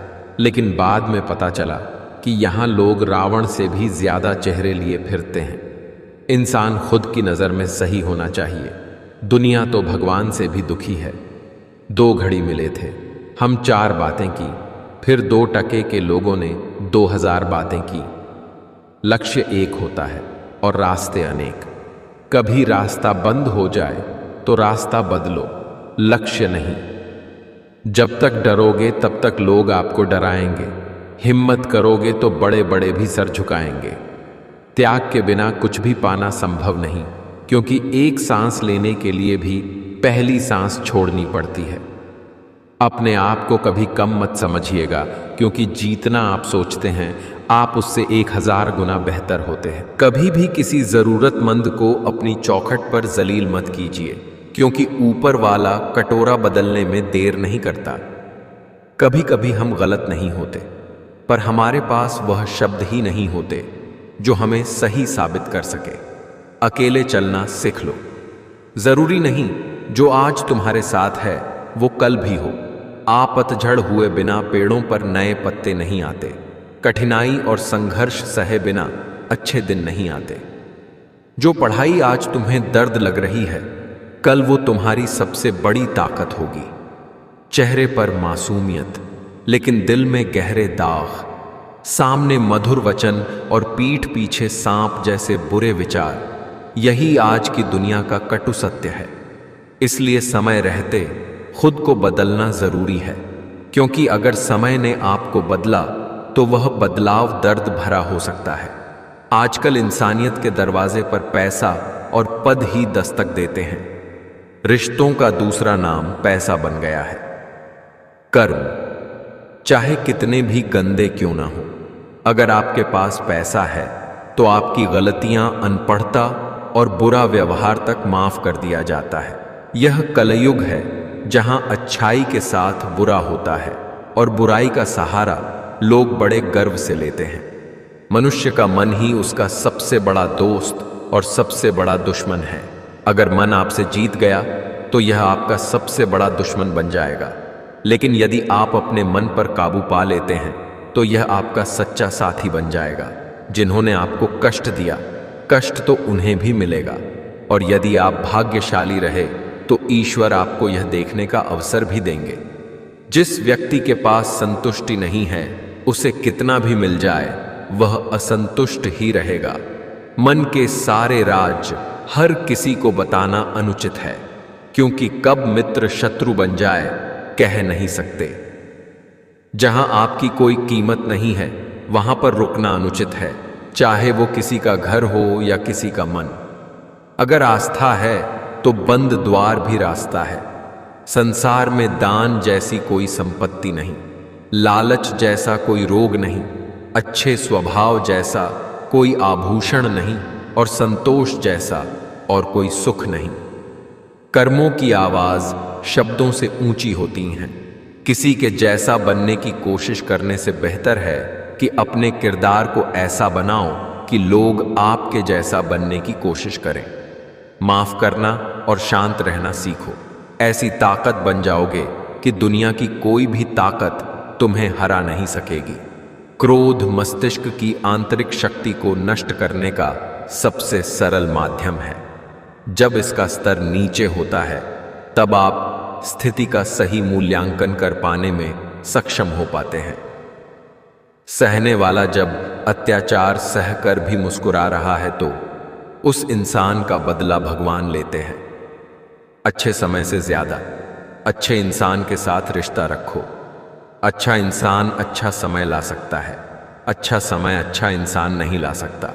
S1: लेकिन बाद में पता चला कि यहाँ लोग रावण से भी ज्यादा चेहरे लिए फिरते हैं। इंसान खुद की नज़र में सही होना चाहिए। दुनिया तो भगवान से भी दुखी है। 2 घड़ी मिले थे, हम 4 बातें की, फिर 2 टके के लोगों ने 2000 बातें की। लक्ष्य एक होता है और रास्ते अनेक। कभी रास्ता बंद हो जाए तो रास्ता बदलो, लक्ष्य नहीं। जब तक डरोगे तब तक लोग आपको डराएंगे। हिम्मत करोगे तो बड़े बड़े भी सर झुकाएंगे। त्याग के बिना कुछ भी पाना संभव नहीं, क्योंकि एक सांस लेने के लिए भी पहली सांस छोड़नी पड़ती है। अपने आप को कभी कम मत समझिएगा, क्योंकि जितना आप सोचते हैं आप उससे 1000 गुना बेहतर होते हैं। कभी भी किसी जरूरतमंद को अपनी चौखट पर जलील मत कीजिए, क्योंकि ऊपर वाला कटोरा बदलने में देर नहीं करता। कभी कभी हम गलत नहीं होते, पर हमारे पास वह शब्द ही नहीं होते जो हमें सही साबित कर सके। अकेले चलना सीख लो। जरूरी नहीं जो आज तुम्हारे साथ है वो कल भी हो। आप पतझड़ हुए बिना पेड़ों पर नए पत्ते नहीं आते। कठिनाई और संघर्ष सहे बिना अच्छे दिन नहीं आते। जो पढ़ाई आज तुम्हें दर्द लग रही है, कल वो तुम्हारी सबसे बड़ी ताकत होगी। चेहरे पर मासूमियत, लेकिन दिल में गहरे दाग। सामने मधुर वचन और पीठ पीछे सांप जैसे बुरे विचार। यही आज की दुनिया का कटु सत्य है। इसलिए समय रहते खुद को बदलना जरूरी है, क्योंकि अगर समय ने आपको बदला तो वह बदलाव दर्द भरा हो सकता है। आजकल इंसानियत के दरवाजे पर पैसा और पद ही दस्तक देते हैं। रिश्तों का दूसरा नाम पैसा बन गया है। कर्म चाहे कितने भी गंदे क्यों ना हो, अगर आपके पास पैसा है तो आपकी गलतियां, अनपढ़ता और बुरा व्यवहार तक माफ कर दिया जाता है। यह कलयुग है जहां अच्छाई के साथ बुरा होता है और बुराई का सहारा लोग बड़े गर्व से लेते हैं। मनुष्य का मन ही उसका सबसे बड़ा दोस्त और सबसे बड़ा दुश्मन है। अगर मन आपसे जीत गया तो यह आपका सबसे बड़ा दुश्मन बन जाएगा, लेकिन यदि आप अपने मन पर काबू पा लेते हैं तो यह आपका सच्चा साथी बन जाएगा। जिन्होंने आपको कष्ट दिया, कष्ट तो उन्हें भी मिलेगा, और यदि आप भाग्यशाली रहे तो ईश्वर आपको यह देखने का अवसर भी देंगे। जिस व्यक्ति के पास संतुष्टि नहीं है, उसे कितना भी मिल जाए वह असंतुष्ट ही रहेगा। मन के सारे राज हर किसी को बताना अनुचित है, क्योंकि कब मित्र शत्रु बन जाए कह नहीं सकते। जहां आपकी कोई कीमत नहीं है वहां पर रुकना अनुचित है, चाहे वो किसी का घर हो या किसी का मन। अगर आस्था है तो बंद द्वार भी रास्ता है। संसार में दान जैसी कोई संपत्ति नहीं, लालच जैसा कोई रोग नहीं, अच्छे स्वभाव जैसा कोई आभूषण नहीं, और संतोष जैसा और कोई सुख नहीं। कर्मों की आवाज शब्दों से ऊंची होती हैं। किसी के जैसा बनने की कोशिश करने से बेहतर है कि अपने किरदार को ऐसा बनाओ कि लोग आपके जैसा बनने की कोशिश करें। माफ करना और शांत रहना सीखो। ऐसी ताकत बन जाओगे कि दुनिया की कोई भी ताकत तुम्हें हरा नहीं सकेगी। क्रोध मस्तिष्क की आंतरिक शक्ति को नष्ट करने का सबसे सरल माध्यम है। जब इसका स्तर नीचे होता है तब आप स्थिति का सही मूल्यांकन कर पाने में सक्षम हो पाते हैं। सहने वाला जब अत्याचार सहकर भी मुस्कुरा रहा है तो उस इंसान का बदला भगवान लेते हैं। अच्छे समय से ज्यादा अच्छे इंसान के साथ रिश्ता रखो। अच्छा इंसान अच्छा समय ला सकता है, अच्छा समय अच्छा इंसान नहीं ला सकता।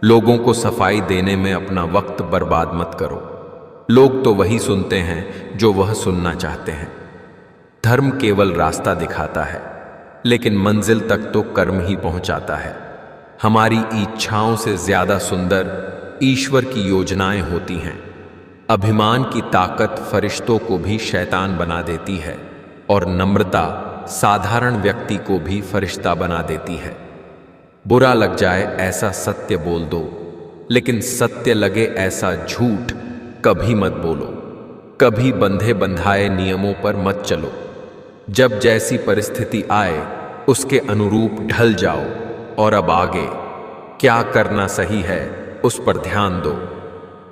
S1: लोगों को सफाई देने में अपना वक्त बर्बाद मत करो। लोग तो वही सुनते हैं जो वह सुनना चाहते हैं। धर्म केवल रास्ता दिखाता है, लेकिन मंजिल तक तो कर्म ही पहुंचाता है। हमारी इच्छाओं से ज्यादा सुंदर ईश्वर की योजनाएं होती हैं। अभिमान की ताकत फरिश्तों को भी शैतान बना देती है, और नम्रता साधारण व्यक्ति को भी फरिश्ता बना देती है। बुरा लग जाए ऐसा सत्य बोल दो, लेकिन सत्य लगे ऐसा झूठ कभी मत बोलो। कभी बंधे बंधाए नियमों पर मत चलो। जब जैसी परिस्थिति आए उसके अनुरूप ढल जाओ, और अब आगे क्या करना सही है उस पर ध्यान दो।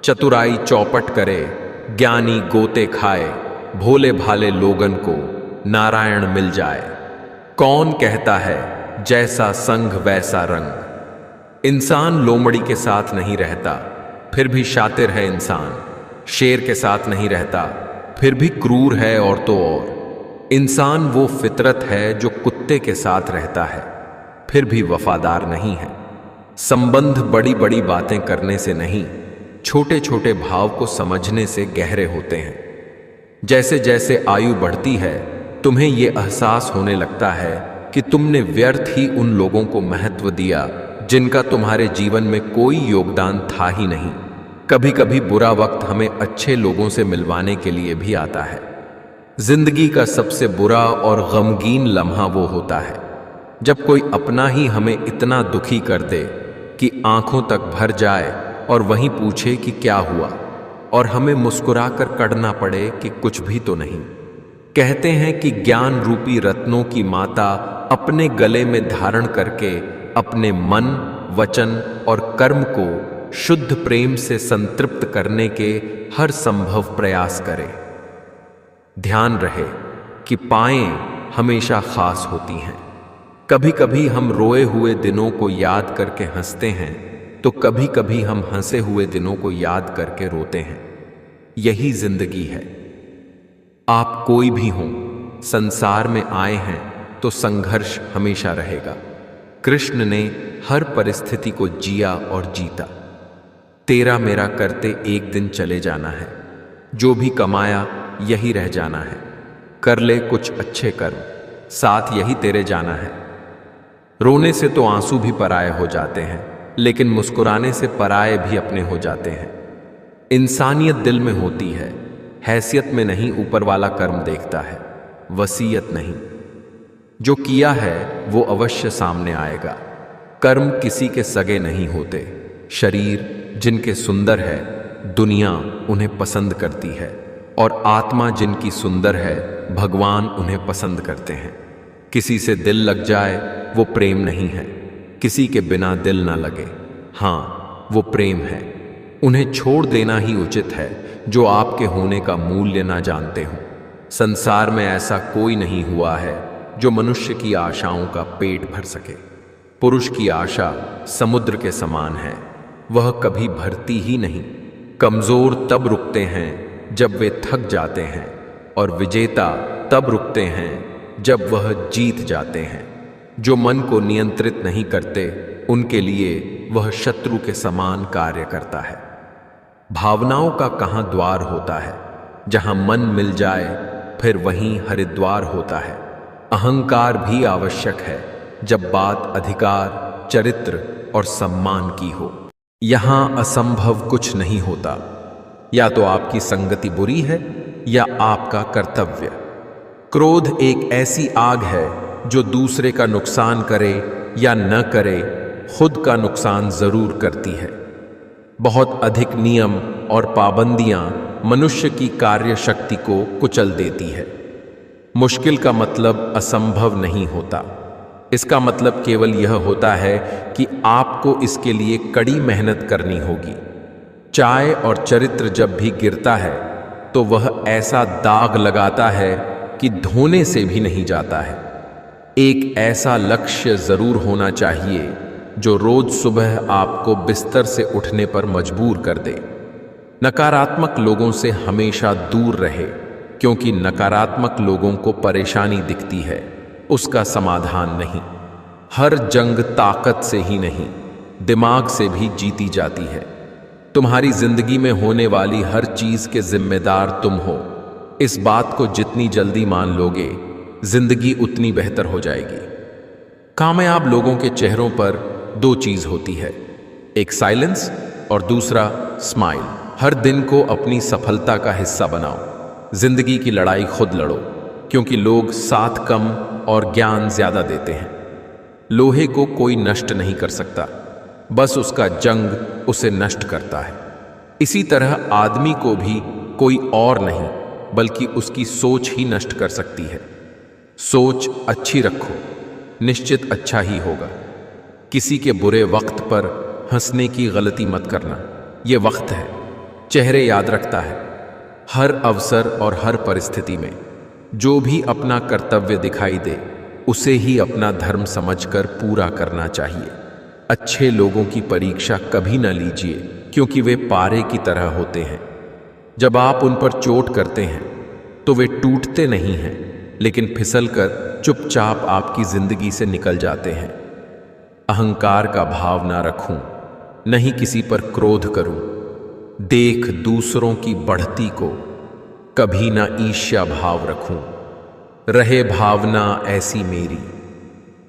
S1: चतुराई चौपट करे, ज्ञानी गोते खाए, भोले भाले लोगन को नारायण मिल जाए। कौन कहता है जैसा संग वैसा रंग। इंसान लोमड़ी के साथ नहीं रहता फिर भी शातिर है इंसान। शेर के साथ नहीं रहता फिर भी क्रूर है, और तो और इंसान वो फितरत है जो कुत्ते के साथ रहता है फिर भी वफादार नहीं है। संबंध बड़ी बड़ी बातें करने से नहीं, छोटे छोटे भाव को समझने से गहरे होते हैं। जैसे जैसे आयु बढ़ती है तुम्हें ये एहसास होने लगता है कि तुमने व्यर्थ ही उन लोगों को महत्व दिया जिनका तुम्हारे जीवन में कोई योगदान था ही नहीं। कभी कभी बुरा वक्त हमें अच्छे लोगों से मिलवाने के लिए भी आता है। जिंदगी का सबसे बुरा और गमगीन लम्हा वो होता है जब कोई अपना ही हमें इतना दुखी कर दे कि आंखों तक भर जाए और वहीं पूछे कि क्या हुआ, और हमें मुस्कुराकर कड़ना पड़े कि कुछ भी तो नहीं। कहते हैं कि ज्ञान रूपी रत्नों की माता अपने गले में धारण करके अपने मन, वचन और कर्म को शुद्ध प्रेम से संतृप्त करने के हर संभव प्रयास करे। ध्यान रहे कि पाएं हमेशा खास होती हैं। कभी कभी हम रोए हुए दिनों को याद करके हंसते हैं, तो कभी कभी हम हंसे हुए दिनों को याद करके रोते हैं। यही जिंदगी है। आप कोई भी हों, संसार में आए हैं तो संघर्ष हमेशा रहेगा। कृष्ण ने हर परिस्थिति को जिया और जीता। तेरा मेरा करते एक दिन चले जाना है, जो भी कमाया यही रह जाना है। कर ले कुछ अच्छे कर्म, साथ यही तेरे जाना है। रोने से तो आंसू भी पराये हो जाते हैं, लेकिन मुस्कुराने से पराये भी अपने हो जाते हैं। इंसानियत दिल में होती है, हैसियत में नहीं। ऊपर वाला कर्म देखता है, वसीयत नहीं। जो किया है वो अवश्य सामने आएगा। कर्म किसी के सगे नहीं होते। शरीर जिनके सुंदर है, दुनिया उन्हें पसंद करती है, और आत्मा जिनकी सुंदर है, भगवान उन्हें पसंद करते हैं। किसी से दिल लग जाए वो प्रेम नहीं है, किसी के बिना दिल ना लगे, हाँ वो प्रेम है। उन्हें छोड़ देना ही उचित है जो आपके होने का मूल्य ना जानते हो। संसार में ऐसा कोई नहीं हुआ है जो मनुष्य की आशाओं का पेट भर सके। पुरुष की आशा समुद्र के समान है, वह कभी भरती ही नहीं। कमजोर तब रुकते हैं जब वे थक जाते हैं, और विजेता तब रुकते हैं जब वह जीत जाते हैं। जो मन को नियंत्रित नहीं करते, उनके लिए वह शत्रु के समान कार्य करता है। भावनाओं का कहाँ द्वार होता है, जहां मन मिल जाए फिर वहीं हरिद्वार होता है। अहंकार भी आवश्यक है जब बात अधिकार, चरित्र और सम्मान की हो। यहां असंभव कुछ नहीं होता। या तो आपकी संगति बुरी है या आपका कर्तव्य। क्रोध एक ऐसी आग है जो दूसरे का नुकसान करे या न करे, खुद का नुकसान जरूर करती है। बहुत अधिक नियम और पाबंदियां मनुष्य की कार्य शक्ति को कुचल देती है। मुश्किल का मतलब असंभव नहीं होता। इसका मतलब केवल यह होता है कि आपको इसके लिए कड़ी मेहनत करनी होगी। चाय और चरित्र जब भी गिरता है तो वह ऐसा दाग लगाता है कि धोने से भी नहीं जाता है। एक ऐसा लक्ष्य जरूर होना चाहिए जो रोज सुबह आपको बिस्तर से उठने पर मजबूर कर दे। नकारात्मक लोगों से हमेशा दूर रहे, क्योंकि नकारात्मक लोगों को परेशानी दिखती है, उसका समाधान नहीं। हर जंग ताकत से ही नहीं, दिमाग से भी जीती जाती है। तुम्हारी जिंदगी में होने वाली हर चीज के जिम्मेदार तुम हो। इस बात को जितनी जल्दी मान लोगे, जिंदगी उतनी बेहतर हो जाएगी। कामयाब लोगों के चेहरों पर दो चीज होती है, एक साइलेंस और दूसरा स्माइल। हर दिन को अपनी सफलता का हिस्सा बनाओ। जिंदगी की लड़ाई खुद लड़ो, क्योंकि लोग साथ कम और ज्ञान ज्यादा देते हैं। लोहे को कोई नष्ट नहीं कर सकता, बस उसका जंग उसे नष्ट करता है। इसी तरह आदमी को भी कोई और नहीं बल्कि उसकी सोच ही नष्ट कर सकती है। सोच अच्छी रखो, निश्चित अच्छा ही होगा। किसी के बुरे वक्त पर हंसने की गलती मत करना, ये वक्त है, चेहरे याद रखता है। हर अवसर और हर परिस्थिति में जो भी अपना कर्तव्य दिखाई दे, उसे ही अपना धर्म समझकर पूरा करना चाहिए। अच्छे लोगों की परीक्षा कभी न लीजिए, क्योंकि वे पारे की तरह होते हैं। जब आप उन पर चोट करते हैं तो वे टूटते नहीं हैं, लेकिन फिसलकर चुपचाप आपकी जिंदगी से निकल जाते हैं। अहंकार का भाव ना रखूं, नहीं किसी पर क्रोध करूं। देख दूसरों की बढ़ती को, कभी ना ईर्ष्या भाव रखूं। रहे भावना ऐसी मेरी,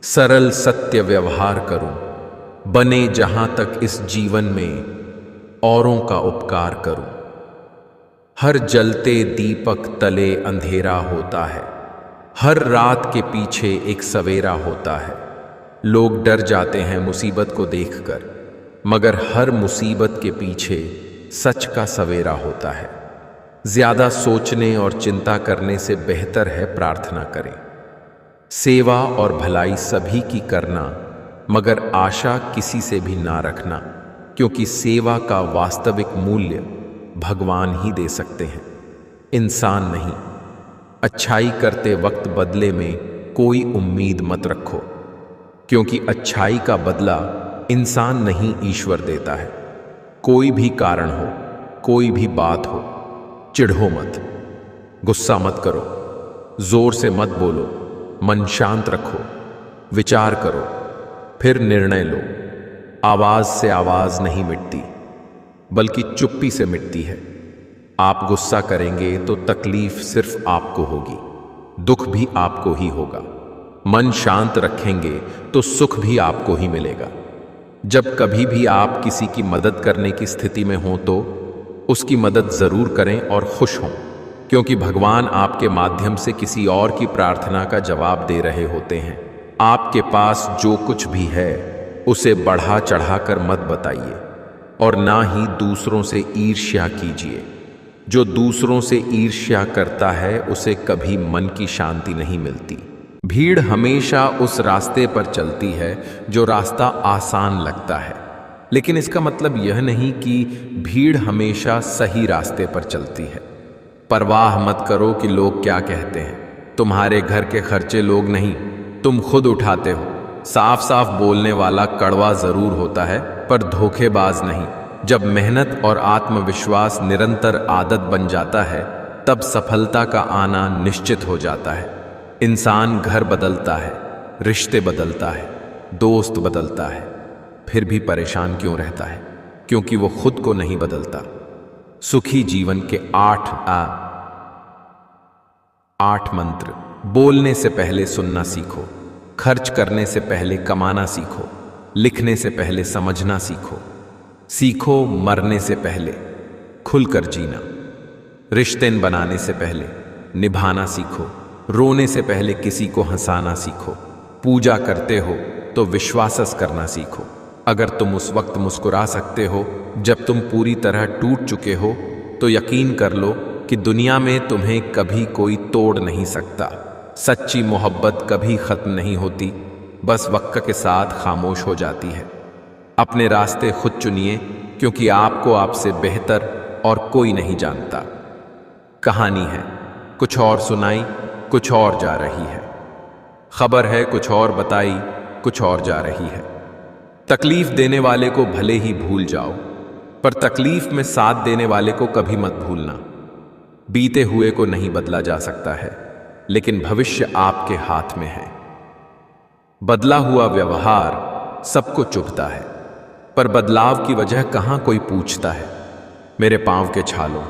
S1: सरल सत्य व्यवहार करूं। बने जहां तक इस जीवन में औरों का उपकार करूं। हर जलते दीपक तले अंधेरा होता है, हर रात के पीछे एक सवेरा होता है। लोग डर जाते हैं मुसीबत को देखकर, मगर हर मुसीबत के पीछे सच का सवेरा होता है। ज्यादा सोचने और चिंता करने से बेहतर है प्रार्थना करें। सेवा और भलाई सभी की करना, मगर आशा किसी से भी ना रखना, क्योंकि सेवा का वास्तविक मूल्य भगवान ही दे सकते हैं, इंसान नहीं। अच्छाई करते वक्त बदले में कोई उम्मीद मत रखो, क्योंकि अच्छाई का बदला इंसान नहीं ईश्वर देता है। कोई भी कारण हो, कोई भी बात हो, चिढ़ो मत। गुस्सा मत करो, जोर से मत बोलो, मन शांत रखो, विचार करो, फिर निर्णय लो। आवाज से आवाज नहीं मिटती, बल्कि चुप्पी से मिटती है। आप गुस्सा करेंगे तो तकलीफ सिर्फ आपको होगी, दुख भी आपको ही होगा। मन शांत रखेंगे तो सुख भी आपको ही मिलेगा। जब कभी भी आप किसी की मदद करने की स्थिति में हो तो उसकी मदद जरूर करें और खुश हों, क्योंकि भगवान आपके माध्यम से किसी और की प्रार्थना का जवाब दे रहे होते हैं। आपके पास जो कुछ भी है उसे बढ़ा चढ़ाकर मत बताइए, और ना ही दूसरों से ईर्ष्या कीजिए। जो दूसरों से ईर्ष्या करता है उसे कभी मन की शांति नहीं मिलती। भीड़ हमेशा उस रास्ते पर चलती है जो रास्ता आसान लगता है, लेकिन इसका मतलब यह नहीं कि भीड़ हमेशा सही रास्ते पर चलती है। परवाह मत करो कि लोग क्या कहते हैं। तुम्हारे घर के खर्चे लोग नहीं, तुम खुद उठाते हो। साफ साफ बोलने वाला कड़वा जरूर होता है, पर धोखेबाज नहीं। जब मेहनत और आत्मविश्वास निरंतर आदत बन जाता है, तब सफलता का आना निश्चित हो जाता है। इंसान घर बदलता है, रिश्ते बदलता है, दोस्त बदलता है, फिर भी परेशान क्यों रहता है? क्योंकि वो खुद को नहीं बदलता। सुखी जीवन के 8 मंत्र। बोलने से पहले सुनना सीखो, खर्च करने से पहले कमाना सीखो, लिखने से पहले समझना सीखो, सीखो मरने से पहले खुलकर जीना, रिश्ते बनाने से पहले निभाना सीखो, रोने से पहले किसी को हंसाना सीखो, पूजा करते हो तो विश्वास करना सीखो। अगर तुम उस वक्त मुस्कुरा सकते हो जब तुम पूरी तरह टूट चुके हो, तो यकीन कर लो कि दुनिया में तुम्हें कभी कोई तोड़ नहीं सकता। सच्ची मोहब्बत कभी खत्म नहीं होती, बस वक्त के साथ खामोश हो जाती है। अपने रास्ते खुद चुनिए, क्योंकि आपको आपसे बेहतर और कोई नहीं जानता। कहानी है कुछ और सुनाई, कुछ और जा रही है। खबर है कुछ और बताई, कुछ और जा रही है। तकलीफ देने वाले को भले ही भूल जाओ, पर तकलीफ में साथ देने वाले को कभी मत भूलना। बीते हुए को नहीं बदला जा सकता है, लेकिन भविष्य आपके हाथ में है। बदला हुआ व्यवहार सबको चुभता है, पर बदलाव की वजह कहां कोई पूछता है। मेरे पांव के छालों,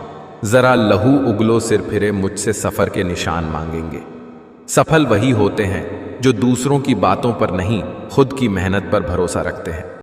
S1: जरा लहू उगलो सिर फिरे, मुझसे सफर के निशान मांगेंगे। सफल वही होते हैं जो दूसरों की बातों पर नहीं, खुद की मेहनत पर भरोसा रखते हैं।